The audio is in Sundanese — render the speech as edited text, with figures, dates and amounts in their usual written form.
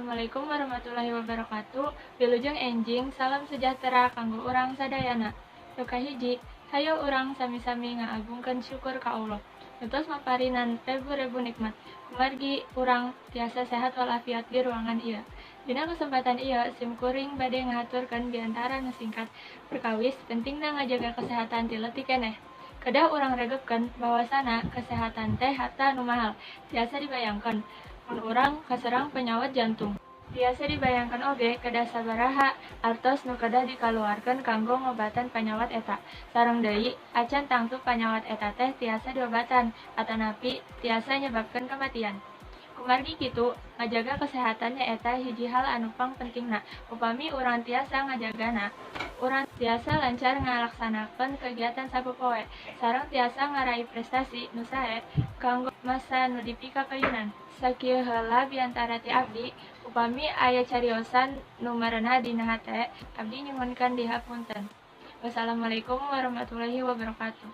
Assalamualaikum warahmatullahi wabarakatuh. Wilujeng enjing, salam sejahtera kanggo urang sadayana. Nuka hiji, hayo urang sami-sami ngaagungkeun syukur ka Allah. Nutos maparinan rebu-rebu nikmat. Kumargi urang tiasa sehat walafiat di ruangan ieu. Dina kesempatan ieu, simkuring bade ngahaturkeun diantara nu singkat perkawis pentingna ngajaga kesehatan ti leutik keneh. Kedah urang regepkeun bahwasana kesehatan teh harta nu mahal. Tiasa dibayangkeun mun urang kaserang penyawat jantung. Biasa dibayangkan oge kedah sabaraha artos nu kedah dikaluarkeun kanggo ngobatan penyawat eta. Sareng deui, acan tangtu penyawat eta teh tiasa diobatan, atanapi tiasa nyebabkeun kematian. Kumargi kitu, ngajaga kesehatannya eta hiji hal anu pang pentingna. Upami urang tiasa ngajagana, urang tiasa lancar ngalaksanakeun kegiatan sapopoe, sareng tiasa ngaraih prestasi nu sae kanggo masa nu dipika kayunan. Sakieu heula biantara ti abdi, upami aya cariosan nu marenah dina hate, abdi nyuhunkeun dihapunten. Wassalamualaikum warahmatullahi wabarakatuh.